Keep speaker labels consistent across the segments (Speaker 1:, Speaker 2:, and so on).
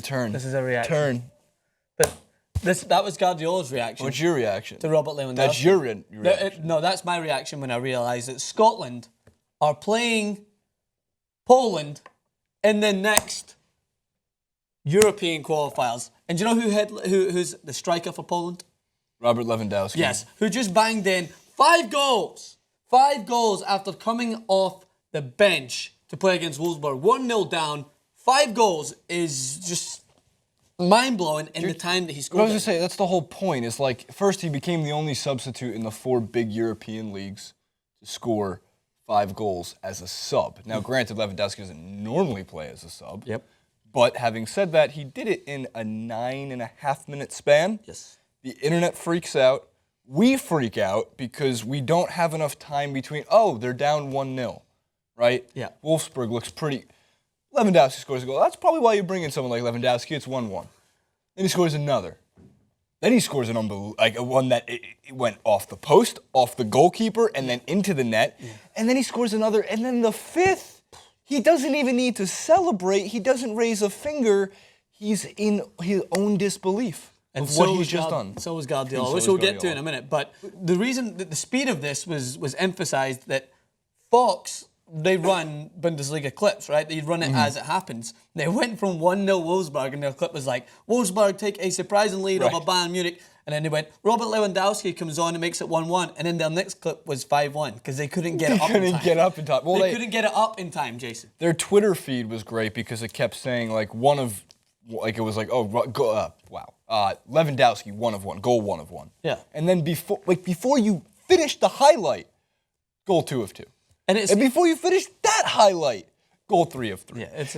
Speaker 1: Turn.
Speaker 2: This is a reaction.
Speaker 1: Turn.
Speaker 2: But that was Guardiola's reaction.
Speaker 1: What's your reaction?
Speaker 2: To Robert Lewandowski.
Speaker 1: That's your reaction.
Speaker 2: No, that's my reaction when I realised that Scotland are playing Poland in the next European qualifiers. And do you know who's the striker for Poland?
Speaker 1: Robert Lewandowski.
Speaker 2: Yes, who just banged in 5 goals. 5 goals after coming off the bench to play against Wolfsburg. 1-0 down. 5 goals is just mind-blowing in the time that he scored.
Speaker 1: I was going to say, that's the whole point. It's like, first he became the only substitute in the 4 big European leagues to score 5 goals as a sub. Now, granted, Lewandowski doesn't normally play as a sub.
Speaker 2: Yep.
Speaker 1: But having said that, he did it in a 9.5-minute span.
Speaker 2: Yes.
Speaker 1: The internet freaks out. We freak out because we don't have enough time between, oh, they're down 1-0, right?
Speaker 2: Yeah.
Speaker 1: Wolfsburg looks pretty. Lewandowski scores a goal. That's probably why you bring in someone like Lewandowski. It's 1-1. Then he scores another. Then he scores an one that it went off the post, off the goalkeeper, and then into the net. Yeah. And then he scores another. And then the 5th, he doesn't even need to celebrate. He doesn't raise a finger. He's in his own disbelief. And what he's just done.
Speaker 2: So was Guardiola, which we'll get to in a minute. But the reason that the speed of this was emphasised that Fox, they run Bundesliga clips, right? They run it as it happens. They went from 1-0 Wolfsburg, and their clip was like, Wolfsburg take a surprising lead over Bayern Munich. And then they went, Robert Lewandowski comes on and makes it 1-1. And then their next clip was 5-1 because they couldn't get it up in time.
Speaker 1: They couldn't get up in time. Well,
Speaker 2: they couldn't get it up in time, Jason.
Speaker 1: Their Twitter feed was great because it kept saying, like, it was like, Lewandowski, 1 of 1, goal 1 of 1.
Speaker 2: Yeah.
Speaker 1: And then before you finish the highlight, goal 2 of 2. And before you finish that highlight, goal 3 of 3.
Speaker 2: Yeah, it's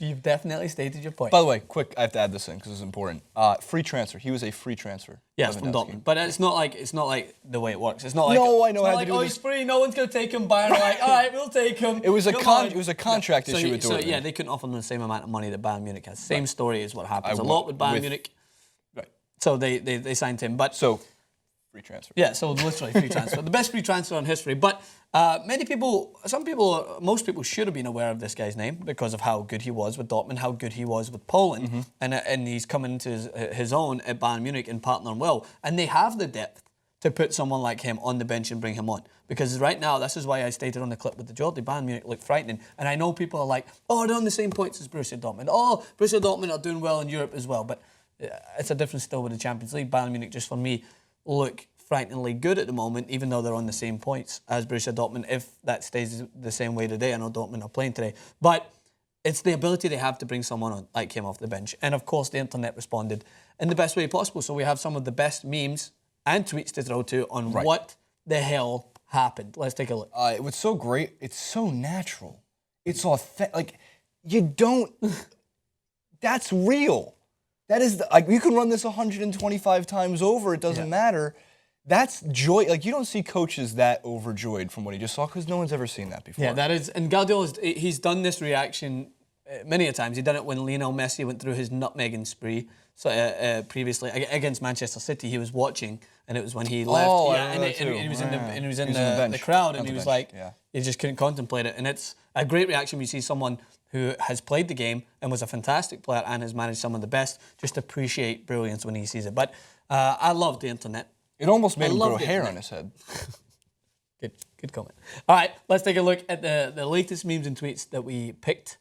Speaker 2: You've definitely stated your point.
Speaker 1: By the way, quick, I have to add this in because it's important. Free transfer. He was a free transfer.
Speaker 2: Yes, from Dortmund. But it's not like the way it works. It's not like
Speaker 1: I know.
Speaker 2: He's free. No one's going to take him. Bayern are like, all right, we'll take him.
Speaker 1: It was a contract issue with Dortmund.
Speaker 2: So yeah, they couldn't offer him the same amount of money that Bayern Munich has. Same story is what happens a lot with Bayern Munich.
Speaker 1: Right.
Speaker 2: So they signed him, but
Speaker 1: free transfer.
Speaker 2: Yeah, so literally free transfer. The best free transfer in history. But most people should have been aware of this guy's name because of how good he was with Dortmund, how good he was with Poland, and he's coming into his own at Bayern Munich and partnering well. And they have the depth to put someone like him on the bench and bring him on. Because right now, this is why I stated on the clip with the Jordi, Bayern Munich look frightening. And I know people are like, oh, they're on the same points as Borussia Dortmund. Oh, Borussia Dortmund are doing well in Europe as well. But it's a difference still with the Champions League. Bayern Munich, just for me, look frighteningly good at the moment, even though they're on the same points as Borussia Dortmund, if that stays the same way today. I know Dortmund are playing today. But it's the ability they have to bring someone on, like him, off the bench. And of course, the internet responded in the best way possible. So we have some of the best memes and tweets to throw to on what the hell happened. Let's take a look.
Speaker 1: It was so great. It's so natural. It's authentic. Like, you don't... That's real. That is... you can run this 125 times over. It doesn't matter. That's joy. Like, you don't see coaches that overjoyed from what he just saw because no one's ever seen that before.
Speaker 2: Yeah, that is... And Guardiola's... He's done this reaction many a times. He done it when Lionel Messi went through his nutmegging spree. So previously against Manchester City, he was watching, and it was when he left.
Speaker 1: Oh,
Speaker 2: and he was in the crowd, and he was like, he just couldn't contemplate it. And it's a great reaction when you see someone who has played the game and was a fantastic player and has managed some of the best, just appreciate brilliance when he sees it. But I love the internet.
Speaker 1: It almost made him grow hair on his head.
Speaker 2: Good comment. All right, let's take a look at the latest memes and tweets that we picked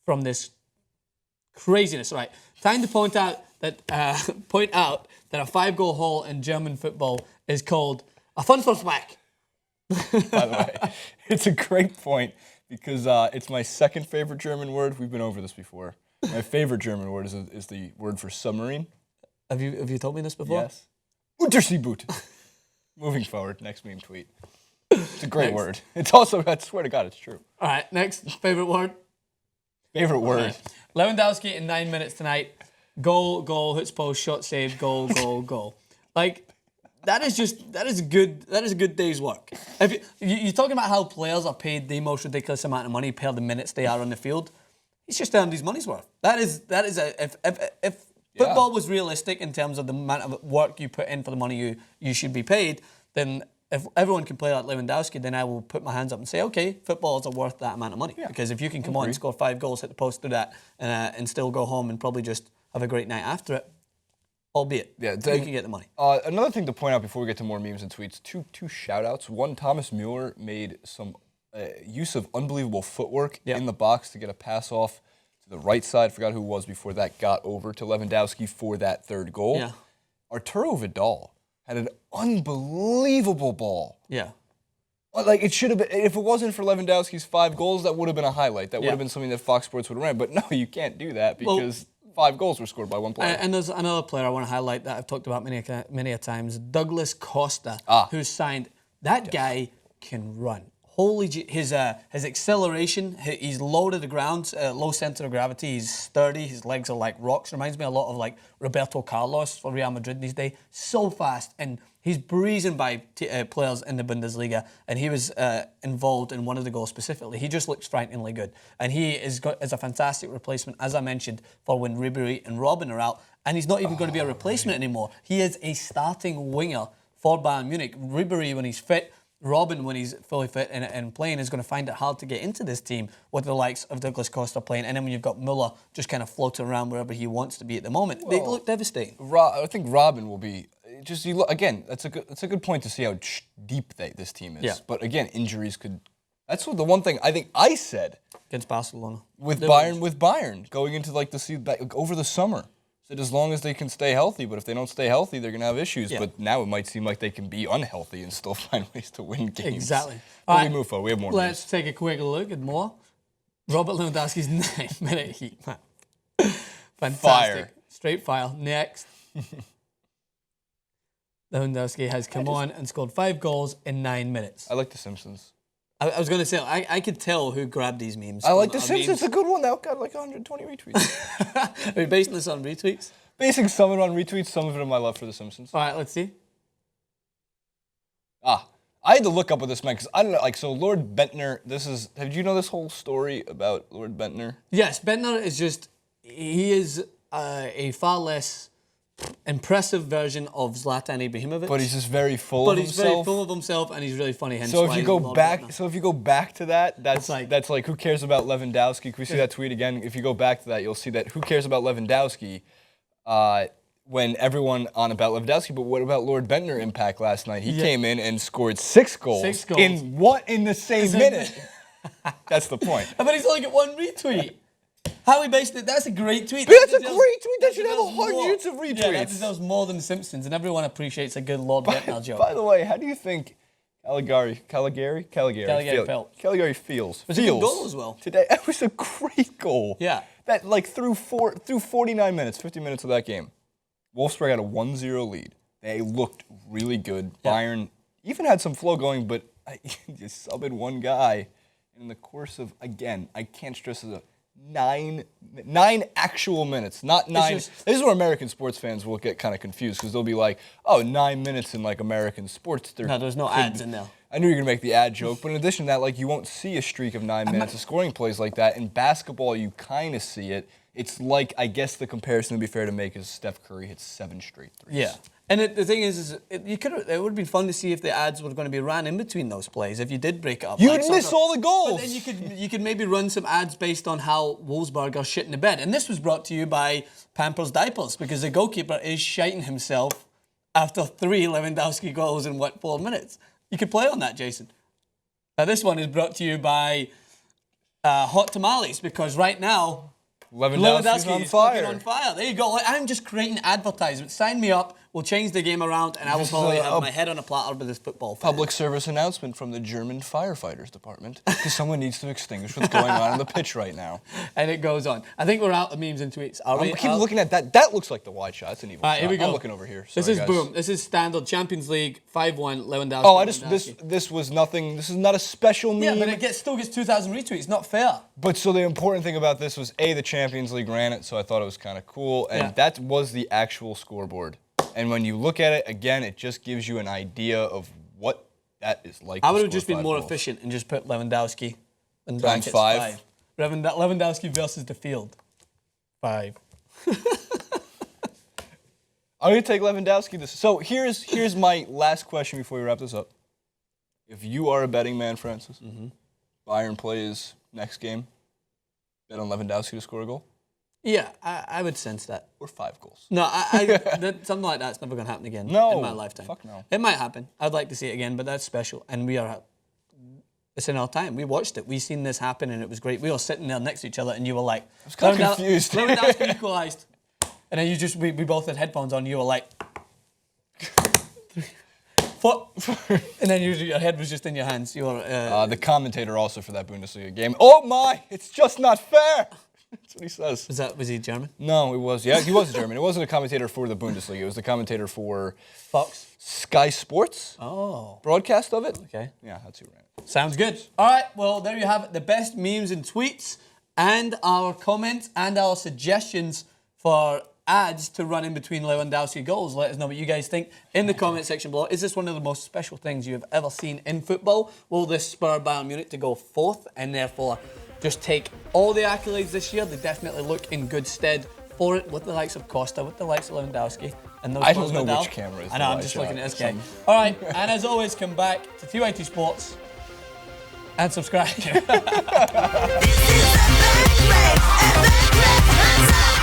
Speaker 2: from this craziness. All right, time to point out that a 5-goal haul in German football is called a Thunderschlag.
Speaker 1: By the way, it's a great point because it's my second favorite German word. We've been over this before. My favorite German word is the word for submarine.
Speaker 2: Have you told me this before?
Speaker 1: Yes. Unterseeboot. Moving forward, next meme tweet. It's a great word. It's also, I swear to God, it's true.
Speaker 2: All right, next, favorite word?
Speaker 1: Favorite word.
Speaker 2: Right. Lewandowski in 9 minutes tonight. Goal, hits post, shot saved, goal. Like, that is a good day's work. If you're talking about how players are paid the most ridiculous amount of money per the minutes they are on the field. He's just earned his money's worth. If football was realistic in terms of the amount of work you put in for the money you should be paid, then if everyone can play like Lewandowski, then I will put my hands up and say, okay, footballers are worth that amount of money. Yeah. Because if you can come on and score 5 goals, hit the post, do that, and still go home and probably just have a great night after it, albeit, you can get the money.
Speaker 1: Another thing to point out before we get to more memes and tweets, two shout-outs. One, Thomas Mueller made some use of unbelievable footwork in the box to get a pass off to the right side. Forgot who it was before that got over to Lewandowski for that third goal.
Speaker 2: Yeah.
Speaker 1: Arturo Vidal had an unbelievable ball.
Speaker 2: Yeah.
Speaker 1: Like, it should have been, if it wasn't for Lewandowski's 5 goals, that would have been a highlight. That would have been something that Fox Sports would have ran. But no, you can't do that because 5 goals were scored by one player.
Speaker 2: And there's another player I want to highlight that I've talked about many a times, Douglas Costa, who's signed. That guy can run. Holy, his acceleration, he's low to the ground, low center of gravity, he's sturdy, his legs are like rocks. Reminds me a lot of like Roberto Carlos for Real Madrid these days. So fast, and he's breezing by players in the Bundesliga, and he was involved in one of the goals specifically. He just looks frighteningly good, and he is a fantastic replacement, as I mentioned, for when Ribery and Robben are out, and he's not even going to be a replacement anymore. He is a starting winger for Bayern Munich. Ribery, when he's fit, Robben, when he's fully fit and playing, is going to find it hard to get into this team with the likes of Douglas Costa playing. And then when you've got Muller just kind of floating around wherever he wants to be at the moment, they look devastating.
Speaker 1: I think Robben will be just. Again, that's a good point to see how deep this team is.
Speaker 2: Yeah.
Speaker 1: But again, injuries could. That's the one thing I think I said
Speaker 2: against Barcelona
Speaker 1: with Bayern going into like the season over the summer. Said as long as they can stay healthy, but if they don't stay healthy, they're going to have issues. Yeah. But now it might seem like they can be unhealthy and still find ways to win games.
Speaker 2: Exactly.
Speaker 1: But we move forward. We have more.
Speaker 2: Let's take a quick look at more. Robert Lewandowski's 9-minute heat map. Fantastic.
Speaker 1: Fire.
Speaker 2: Straight fire. Next. Lewandowski has come on and scored 5 goals in 9 minutes.
Speaker 1: I like The Simpsons.
Speaker 2: I was going to say, I could tell who grabbed these memes.
Speaker 1: I like The Simpsons. It's a good one. That got like 120 retweets.
Speaker 2: Are you basing this on retweets?
Speaker 1: Basing some of it on retweets, some of it on my love for The Simpsons.
Speaker 2: All right, let's see.
Speaker 1: I had to look up what this meant because I don't know. Like, so Lord Bentner, did you know this whole story about Lord Bentner?
Speaker 2: Yes, Bentner is he is a far less impressive version of Zlatan Ibrahimovic.
Speaker 1: But he's just very full of himself.
Speaker 2: But he's very full of himself, and he's really funny. Hence
Speaker 1: so
Speaker 2: why
Speaker 1: if you go back to that, that's like who cares about Lewandowski? Can we see that tweet again? If you go back to that, you'll see that who cares about Lewandowski when everyone on about Lewandowski. But what about Lord Bentner impact last night? He came in and scored 6 goals. 6 goals in the same minute. That's the point.
Speaker 2: But he's only got 1 retweet. How we based it? That's a great tweet.
Speaker 1: But that's a great tweet. That should have hundreds of retweets.
Speaker 2: Yeah, that deserves more than The Simpsons, and everyone appreciates a good Lord Bentner joke.
Speaker 1: By the way, how do you think Caligari feels?
Speaker 2: It was a good goal as well.
Speaker 1: Today, it was a great goal.
Speaker 2: Yeah.
Speaker 1: That through 49 minutes, 50 minutes of that game, Wolfsburg had a 1-0 lead. They looked really good. Yeah. Bayern even had some flow going, but just subbed one guy. And in the course of, again, I can't stress it enough, 9 actual minutes, not 9. This is where American sports fans will get kind of confused because they'll be like, oh, 9 minutes in like American sports.
Speaker 2: No, there's no ads in there.
Speaker 1: I knew you were going to make the ad joke, but in addition to that, like you won't see a streak of 9 minutes of scoring plays like that. In basketball, you kind of see it. It's like, I guess the comparison to be fair to make is Steph Curry hits 7 straight threes.
Speaker 2: Yeah. And the thing is it would have been fun to see if the ads were going to be ran in between those plays. If you did break it up,
Speaker 1: you'd miss all the goals.
Speaker 2: But then you could maybe run some ads based on how Wolfsburg are shitting the bed. And this was brought to you by Pampers Diapers because the goalkeeper is shiting himself after 3 Lewandowski goals in 4 minutes. You could play on that, Jason. Now this one is brought to you by Hot Tamales because right now
Speaker 1: Lewandowski's on fire.
Speaker 2: On fire. There you go. I'm just creating advertisements. Sign me up. We'll change the game around, and I will probably have my head on a platter with this football fan.
Speaker 1: Public service announcement from the German firefighters department because someone needs to extinguish what's going on the pitch right now.
Speaker 2: And it goes on. I think we're out of memes and tweets.
Speaker 1: I keep looking at that. That looks like the wide shot. It's an evil shot.
Speaker 2: Here we go.
Speaker 1: I'm looking over here. Sorry,
Speaker 2: this is
Speaker 1: guys.
Speaker 2: Boom. This is standard Champions League 5-1 Lewandowski.
Speaker 1: Oh, this was nothing. This is not a special meme.
Speaker 2: Yeah, but it still gets 2,000 retweets. Not fair.
Speaker 1: But so the important thing about this was the Champions League ran it, so I thought it was kind of cool, and that was the actual scoreboard. And when you look at it, again, it just gives you an idea of what that is like.
Speaker 2: I would have just been more efficient and just put Lewandowski and
Speaker 1: times 5.
Speaker 2: Lewandowski versus the field. 5.
Speaker 1: I'm going to take Lewandowski. So here's my last question before we wrap this up. If you are a betting man, Francis, Bayern plays next game, bet on Lewandowski to score a goal
Speaker 2: Yeah, I would sense that.
Speaker 1: or 5 goals.
Speaker 2: No, something like that's never going to happen again
Speaker 1: No.
Speaker 2: in my lifetime.
Speaker 1: Fuck no.
Speaker 2: It might happen. I'd like to see it again, but that's special. And it's in our time. We watched it. We seen this happen, and it was great. We were sitting there next to each other, and you were like,
Speaker 1: I was kind of confused.
Speaker 2: Lewandowski equalised. And then we both had headphones on. You were like, what? And then your head was just in your hands. You were
Speaker 1: The commentator also for that Bundesliga game. Oh my! It's just not fair. That's what he says.
Speaker 2: Was he German?
Speaker 1: No, he was German. It wasn't a commentator for the Bundesliga. It was the commentator for
Speaker 2: Fox.
Speaker 1: Sky Sports.
Speaker 2: Oh.
Speaker 1: Broadcast of it.
Speaker 2: Okay.
Speaker 1: Yeah, that's who ran it.
Speaker 2: Sounds good. All right, well, there you have it. The best memes and tweets and our comments and our suggestions for ads to run in between Lewandowski goals. Let us know what you guys think in the comment section below. Is this one of the most special things you have ever seen in football? Will this spur Bayern Munich to go 4th and therefore just take all the accolades this year? They definitely look in good stead for it with the likes of Costa, with the likes of Lewandowski. And those
Speaker 1: I don't know which camera is
Speaker 2: I know,
Speaker 1: the
Speaker 2: I'm
Speaker 1: right
Speaker 2: just
Speaker 1: shot.
Speaker 2: looking at this guy. All right, and as always, come back to TYT Sports and subscribe.
Speaker 3: This is a bad break, a bad break.